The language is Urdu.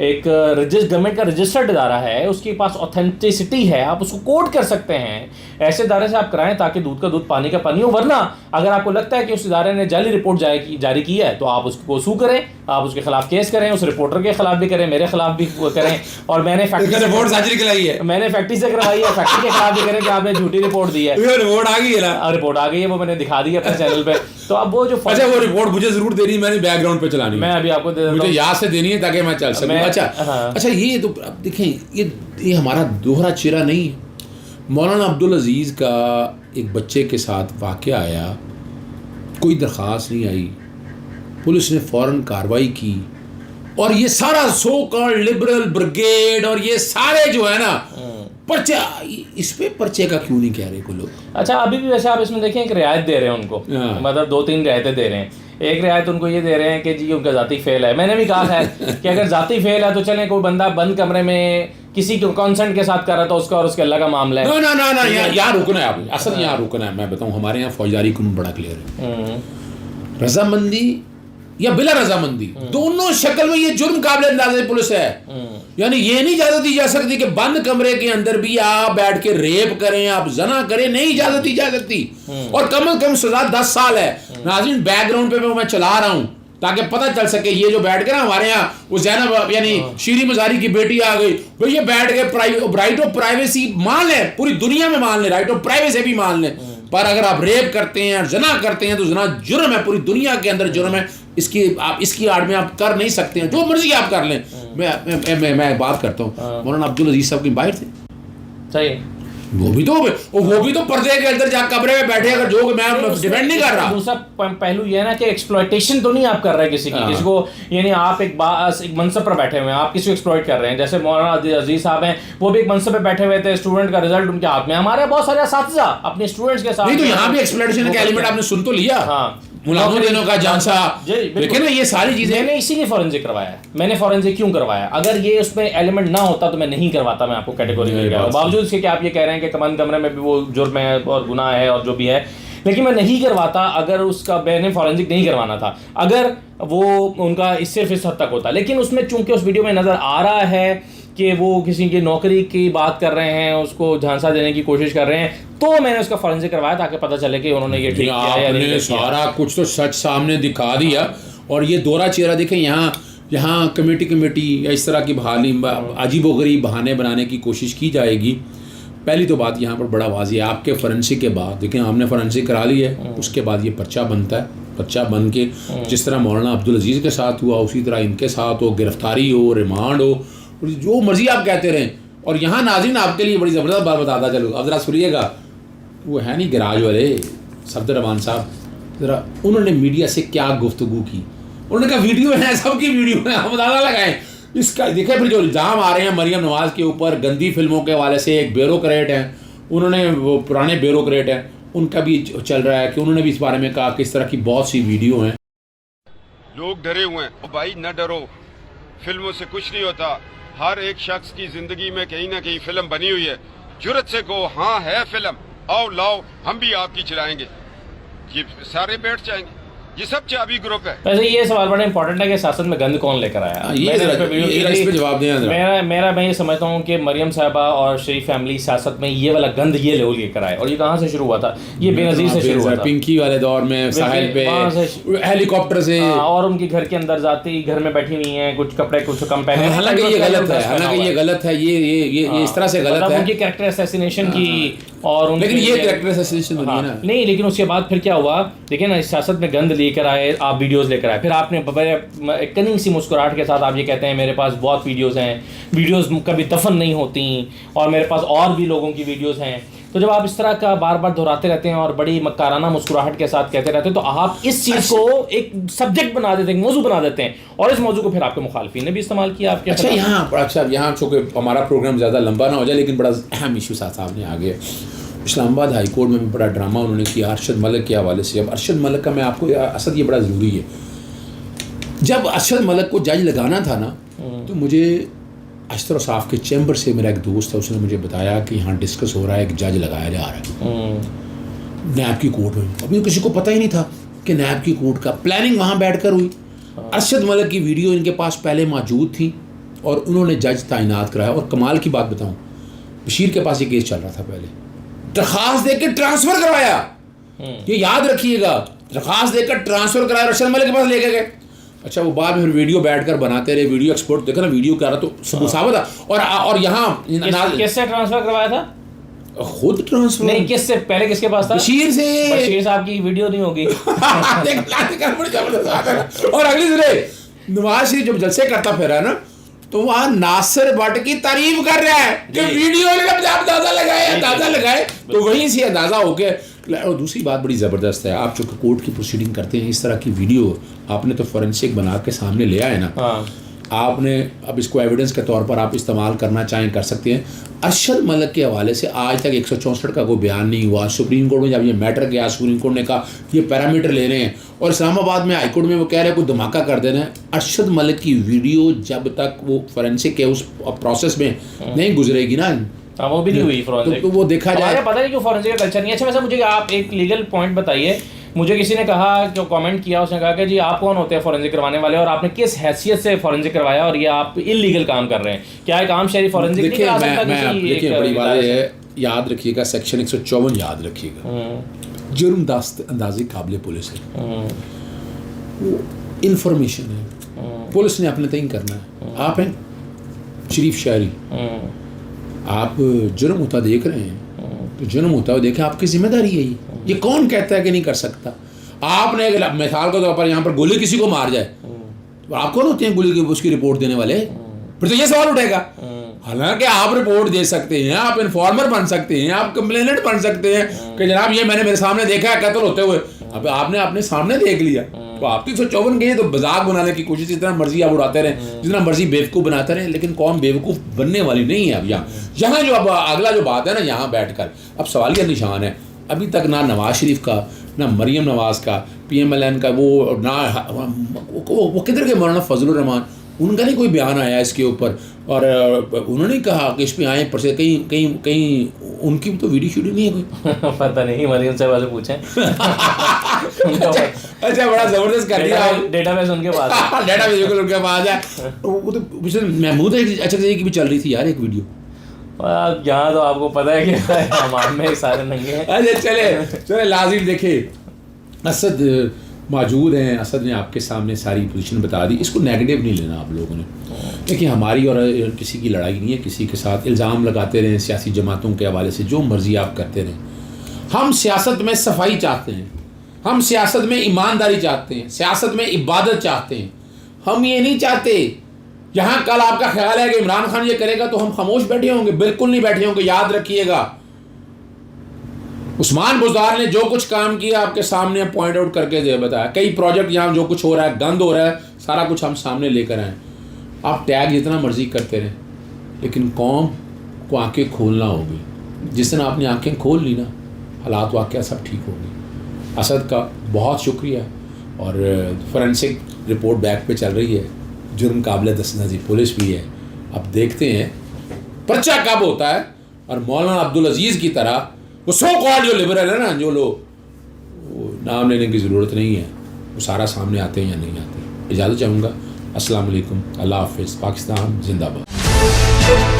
ایک گورنمنٹ کا رجسٹرڈ ادارہ ہے, اس کے پاس اوتھینٹسٹی ہے, آپ اس کو کوٹ کر سکتے ہیں, ایسے ادارے سے آپ کرائیں تاکہ دودھ کا دودھ پانی کا پانی ہو. ورنہ اگر آپ کو لگتا ہے کہ اس ادارے نے جعلی رپورٹ جاری کی ہے تو آپ اس کو سو کریں, آپ اس کے خلاف کیس کریں, اس رپورٹر کے خلاف بھی کریں, میرے خلاف بھی کریں. اور میں نے فیکٹری سے کروائی ہے, فیکٹری کے خلاف بھی کریں کہ آپ نے جھوٹی رپورٹ دی ہے. رپورٹ آ گئی ہے, وہ میں نے دکھا دی ہے اپنے چینل پہ. تو اب وہ جو وہ رپورٹ مجھے ضرور دینی ہے, میں نے بیک گراؤنڈ پہ چلانی ہے, میں ابھی آپ کو مجھے یاد سے دینی ہے تاکہ میں چل سکوں. اچھا یہ تو اب دیکھیں, یہ ہمارا دوہرا چہرہ نہیں ہے. مولانا عبدالعزیز کا ایک بچے کے ساتھ واقعہ آیا, کوئی درخواست نہیں آئی, پولیس نے فوراً کارروائی کی, اور یہ سارا سو کالڈ لبرل بریگیڈ اور یہ سارے جو ہے نا پرچے, اس پہ پرچے کا کیوں نہیں کہہ رہے کو لوگ؟ اچھا ابھی بھی ویسے آپ اس میں دیکھیں ایک رعایت دے رہے ہیں ان کو, مطلب 2-3 رعایتیں دے رہے ہیں. ایک رعایت ان کو یہ دے رہے ہیں کہ جی ان کا ذاتی فعل ہے. میں نے بھی کہا ہے کہ اگر ذاتی فعل ہے تو چلیں, کوئی بندہ بند کمرے میں کسی کو کنسنٹ کے ساتھ کر رہا تھا, اس کا اور اس کے اللہ کا معاملہ ہے. نا یہاں رکنا ہے, آپ اصل یہاں رکنا ہے. میں بتاؤں ہمارے یہاں فوجداری قانون بڑا کلیئر ہے. رضامندی یا بلا رضامندی دونوں شکل میں یہ جرم قابل اندازہ پولیس ہے. یعنی یہ نہیں اجازت دی جا سکتی کہ بند کمرے کے اندر بھی آپ بیٹھ کے ریپ کریں, آپ زنا کریں, نہیں اجازت دی جا سکتی. اور کم از کم سزا 10 سال ہے. ناظرین بیک گراؤنڈ پہ میں چلا رہا ہوں تاکہ پتہ چل سکے. یہ جو بیٹھ کے نا ہمارے یہاں وہ زینب یعنی شیریں مزاری کی بیٹی آ گئی, بھئی یہ بیٹھ کے رائٹ آف پرائیویسی مان لیں, پوری دنیا میں مان لیں, رائٹ آف پرائیویسی بھی مان لیں, پر اگر آپ ریپ کرتے ہیں, زنا کرتے ہیں تو زنا جرم ہے, پوری دنیا کے اندر جرم ہے. اس کی آڑ میں آپ کر نہیں سکتے ہیں, جو مرضی آپ کر لیں. میں بات کرتا ہوں, مولانا عبدالعزیز صاحب کی باہر تھے, صحیح, وہ بھی تو پردے کے اندر جا کمرے میں بیٹھے, اگر جو میں ڈیپینڈ نہیں کر رہا. دوسرا پہلو یہ ہے نا کہ ایکسپلوئٹیشن تو نہیں آپ کر رہے کسی کی, کسی کو, یعنی آپ ایک منصب پر بیٹھے ہوئے ہیں, آپ کسی کو ایکسپلوئٹ کر رہے ہیں. جیسے مولانا عزیز صاحب ہیں, وہ بھی ایک منصب پہ بیٹھے ہوئے تھے, اسٹوڈنٹ کا رزلٹ ان کے ہاتھ میں. ہمارے بہت سارے اساتذہ اپنے اسٹوڈنٹس کے ساتھ, نہیں تو یہاں بھی ایکسپلوئٹیشن کا ایلیمنٹ آپ نے سن تو لیا. ملازموں دنوں کا جانسا, لیکن یہ ساری چیزیں میں نے اسی لیے فورنزک کروایا ہے. میں نے فورنزک کیوں کروایا؟ اگر یہ اس میں ایلیمنٹ نہ ہوتا تو میں نہیں کرواتا. میں آپ کو کیٹیگوری میں کہہ رہا ہوں, باوجود اس کے کہ آپ یہ کہہ رہے ہیں کہ کمند کمرے میں بھی وہ جرم ہے اور گناہ ہے اور جو بھی ہے, لیکن میں نہیں کرواتا اگر اس کا میں نے فورنزک نہیں کروانا تھا, اگر وہ ان کا صرف اس حد تک ہوتا. لیکن اس میں چونکہ اس ویڈیو میں نظر آ رہا ہے کہ وہ کسی کی نوکری کی بات کر رہے ہیں, اس کو جھانسا دینے کی کوشش کر رہے ہیں, تو میں نے اس کا فورنزک کروایا تاکہ پتہ چلے کہ انہوں نے یہ ٹھیک کیا یا نہیں. سارا کچھ تو سچ سامنے دکھا دیا. اور یہ دوہرا چہرہ دیکھیں, یہاں کمیٹی یا اس طرح کی بحالی عجیب و غریب بہانے بنانے کی کوشش کی جائے گی. پہلی تو بات یہاں پر بڑا واضح ہے, آپ کے فورنسک کے بعد دیکھیں ہم نے فورنسک کرا لی ہے, اس کے بعد یہ پرچہ بنتا ہے. پرچہ بن کے جس طرح مولانا عبدالعزیز کے ساتھ ہوا اسی طرح ان کے ساتھ ہو, گرفتاری ہو, ریمانڈ ہو, جو مرضی آپ کہتے رہیں. اور یہاں ناظرین آپ کے لیے بڑی زبردست بات بتاتا چلو, اب ذرا سنیے گا. وہ ہے نہیں گراج والے صفدر رحمان صاحب, ذرا انہوں نے میڈیا سے کیا گفتگو کی. انہوں نے کہا ویڈیو ہے, سب کی ویڈیو ہے, ہم اندازہ لگائیں اس کا. دیکھیں پھر جو الزام آ رہے ہیں مریم نواز کے اوپر گندی فلموں کے حوالے سے, ایک بیوروکریٹ ہیں, انہوں نے وہ پرانے بیوروکریٹ ہیں, ان کا بھی چل رہا ہے کہ انہوں نے بھی اس بارے میں کہا کہ اس طرح کی بہت سی ویڈیو ہیں. لوگ ڈرے ہوئے ہیں. بھائی نہ ڈرو, فلموں سے کچھ نہیں ہوتا. ہر ایک شخص کی زندگی میں کہیں نہ کہیں فلم بنی ہوئی ہے. جرت سے کہو ہاں ہے فلم, آؤ لاؤ ہم بھی آپ کی چلائیں گے. یہ سارے بیٹھ جائیں گے. یہ سب چابی گروپ ہے. ویسے یہ سوال بڑا امپورٹنٹ ہے کہ سیاست میں گند کون لے کر آیا. میں یہ سمجھتا ہوں کہ مریم صاحبہ اور شریف فیملی سیاست میں یہ والا گند یہ لے کر آئے. اور یہ کہاں سے شروع ہوا تھا؟ یہ بے نظیر سے شروع ہوا تھا, پنکی والے دور میں, ساحل پہ ہیلی کاپٹر سے, اور ان کے گھر کے اندر ذاتی گھر میں بیٹھی ہوئی ہیں, کچھ کپڑے کچھ کم پہنے. حالانکہ یہ غلط ہے, یہ اس طرح سے غلط ہے. ان کی کریکٹر اسیسینیشن کی, اور لیکن یہ کریکٹر اسیسینیشن نہیں, لیکن اس کے بعد پھر کیا ہوا دیکھیں نا, سیاست میں گند لے کر آئے آپ, ویڈیوز لے کر آئے. پھر آپ نے کننگ سی مسکراہٹ کے ساتھ آپ یہ کہتے ہیں میرے پاس بہت ویڈیوز ہیں, ویڈیوز کبھی دفن نہیں ہوتی, اور میرے پاس اور بھی لوگوں کی ویڈیوز ہیں. تو جب آپ اس طرح کا بار بار دہراتے رہتے ہیں اور بڑی مکارانہ مسکراہٹ کے ساتھ کہتے رہتے ہیں, تو آپ اس چیز کو ایک سبجیکٹ بنا دیتے ہیں, ایک موضوع بنا دیتے ہیں, اور اس موضوع کو پھر آپ کے مخالفین نے بھی استعمال کیا آپ کے. اچھا یہاں چونکہ ہمارا پروگرام زیادہ لمبا نہ ہو جائے, لیکن بڑا اہم ایشو سامنے آ گیا. اسلام آباد ہائی کورٹ میں بھی بڑا ڈرامہ انہوں نے کیا ارشد ملک کے حوالے سے. اب ارشد ملک کا میں آپ کو اصل یہ بڑا ضروری ہے, جب ارشد ملک کو جج لگانا تھا نا, تو مجھے اشتر صاف کے چیمبر سے میرا ایک دوست ہے, اس نے مجھے بتایا کہ یہاں ڈسکس ہو رہا ہے, ایک جج لگایا جا رہا ہے نیب کی کورٹ میں. ابھی کسی کو پتہ ہی نہیں تھا کہ نیب کی کورٹ کا پلاننگ وہاں بیٹھ کر ہوئی. ارشد ملک کی ویڈیو ان کے پاس پہلے موجود تھی, اور انہوں نے جج تعینات کرایا. اور کمال کی بات بتاؤں, بشیر کے پاس یہ کیس چل رہا تھا پہلے, درخواست دے کے ٹرانسفر کروایا, یہ یاد رکھیے گا, درخواست دے کر ٹرانسفر کرایا, رشید ملک کے پاس لے کے گئے. اچھا وہ بعد میں پھر ویڈیو بیٹھ کر بناتے رہے, ویڈیو ایکسپورٹ دیکھا نا, ویڈیو کر رہا تو ثابت تھا. اور یہاں کس سے ٹرانسفر کروایا تھا؟ خود ٹرانسفر نہیں, کس سے پہلے کس کے پاس تھا؟ بشیر سے. بشیر صاحب کی ویڈیو نہیں ہوگی. اور اگلی دن نواز شریف جب جلسے کرتا پھر ہے نا, تو وہاں ناصر بٹ کی تعریف کر رہا ہے کہ ویڈیو اندازہ لگائے تو وہیں سے اندازہ ہو کے. اور دوسری بات بڑی زبردست ہے, آپ چونکہ کورٹ کی پروسیڈنگ کرتے ہیں, اس طرح کی ویڈیو آپ نے تو فورینسک بنا کے سامنے لے آئے نا, آپ نے اب اس کو ایویڈنس کے طور پر آپ استعمال کرنا چاہیں کر سکتے ہیں. ارشد ملک کے حوالے سے آج تک 164 کا کوئی بیان نہیں ہوا. سپریم کورٹ میں جب یہ میٹر گیا, سپریم کورٹ نے کہا یہ پیرامیٹر لے رہے ہیں, اور اسلام آباد میں ہائی کورٹ میں وہ کہہ رہے ہیں کوئی دھماکہ کر دینا ہے. ارشد ملک کی ویڈیو جب تک وہ فورینسک کے اس پروسیس میں نہیں گزرے گی نا, وہ بھی نہیں ہوئی فورینسک, تو وہ دیکھا جائے. پتہ نہیں کیوں فورینسک کا کلچر نہیں ہے. اچھا ویسے مجھے آپ ایک لیگل پوائنٹ بتائیے. مجھے کسی نے کہا, جو کامنٹ کیا, اس نے کہا کہ جی آپ کون ہوتے ہیں فورینسک کروانے والے, اور آپ نے کس حیثیت سے فورینسک کروایا, اور یہ آپ انلیگل کام کر رہے ہیں. کیا ایک عام شہری فورینسک نہیں کرا سکتا؟ دیکھیے بڑی بات ہے, یاد رکھیے گا سیکشن 154 یاد رکھیے گا, جرم اندازی قابل پولیس ہے, وہ انفارمیشن ہے, پولیس نے اپنے تعین کرنا ہے. آپ ہیں شریف شہری, آپ جرم ہوتا دیکھ رہے ہیں, تو جرم ہوتا ہے دیکھیں, آپ کی ذمہ داری ہے. یہ کون کہتا ہے کہ نہیں کر سکتا؟ آپ نے مثال کے طور پر یہاں پر گولی کسی کو مار جائے, تو آپ کون ہوتے ہیں گولی کی اس کی رپورٹ دینے والے؟ پھر تو یہ سوال اٹھے گا. حالانکہ آپ رپورٹ دے سکتے ہیں, آپ انفارمر بن سکتے ہیں, آپ کمپلیننٹ بن سکتے ہیں کہ جناب یہ میں نے میرے سامنے دیکھا ہے قتل ہوتے ہوئے. اب آپ نے اپنے سامنے دیکھ لیا, تو آپ کی 154 کے تو مذاق بنانے کی کوشش, جتنا مرضی آپ اڑاتے رہیں, جتنا مرضی بیوقوف بناتے رہیں, لیکن قوم بیوقوف بننے والی نہیں ہے. اب یہاں جو اب اگلا جو بات ہے نا, یہاں بیٹھ کر اب سوالیہ نشان ہے. ابھی تک نہ نواز شریف کا, نہ مریم نواز کا, PMLN کا, وہ نہ وہ کدھر کے مولانا فضل الرحمان, ان کا نہیں کوئی بیان آیا اس کے اوپر. اور انہوں نے کہا کہ اس پہ آئیں پر سے کہیں ان کی تو ویڈیو شوٹنگ نہیں ہے کوئی. پتہ نہیں, مریم صاحب سے پوچھیں. اچھا بڑا زبردست کر دیا, ڈیٹا بیس ان کے پاس ہے, ڈیٹا بیس ان کے پاس ہے. وہ تو محمود اچھا کی بھی چل رہی تھی یار ایک ویڈیو. یہاں تو آپ کو پتہ ہے کہ ہمارے میں سارے ننگے ہیں. اچھا چلے لازم دیکھیں, اسد موجود ہیں, اسد نے آپ کے سامنے ساری پوزیشن بتا دی. اس کو نیگیٹو نہیں لینا آپ لوگوں نے. دیکھیں ہماری اور کسی کی لڑائی نہیں ہے, کسی کے ساتھ الزام لگاتے رہیں سیاسی جماعتوں کے حوالے سے, جو مرضی آپ کرتے رہیں. ہم سیاست میں صفائی چاہتے ہیں, ہم سیاست میں ایمانداری چاہتے ہیں, سیاست میں عبادت چاہتے ہیں. ہم یہ نہیں چاہتے یہاں کل آپ کا خیال ہے کہ عمران خان یہ کرے گا تو ہم خاموش بیٹھے ہوں گے. بالکل نہیں بیٹھے ہوں گے. یاد رکھیے گا عثمان بزدار نے جو کچھ کام کیا آپ کے سامنے پوائنٹ آؤٹ کر کے بتایا. کئی پروجیکٹ یہاں جو کچھ ہو رہا ہے, گند ہو رہا ہے, سارا کچھ ہم سامنے لے کر آئیں. آپ ٹیگ جتنا مرضی کرتے رہیں, لیکن قوم کو آنکھیں کھولنا ہوگی. جس دن آپ نے آنکھیں کھول لی نا, حالات واقعہ سب ٹھیک ہوگی. اسد کا بہت شکریہ, اور فورینسک رپورٹ بیک پہ چل رہی ہے, جرم قابل دستاندازی پولیس بھی ہے. اب دیکھتے ہیں پرچہ کب ہوتا ہے, اور مولانا عبدالعزیز کی طرح وہ سو کال جو لبرل ہے نا, جو لوگ وہ نام لینے کی ضرورت نہیں ہے, وہ سارا سامنے آتے ہیں یا نہیں آتے. اجازت چاہوں گا. السلام علیکم, اللہ حافظ, پاکستان زندہ باد.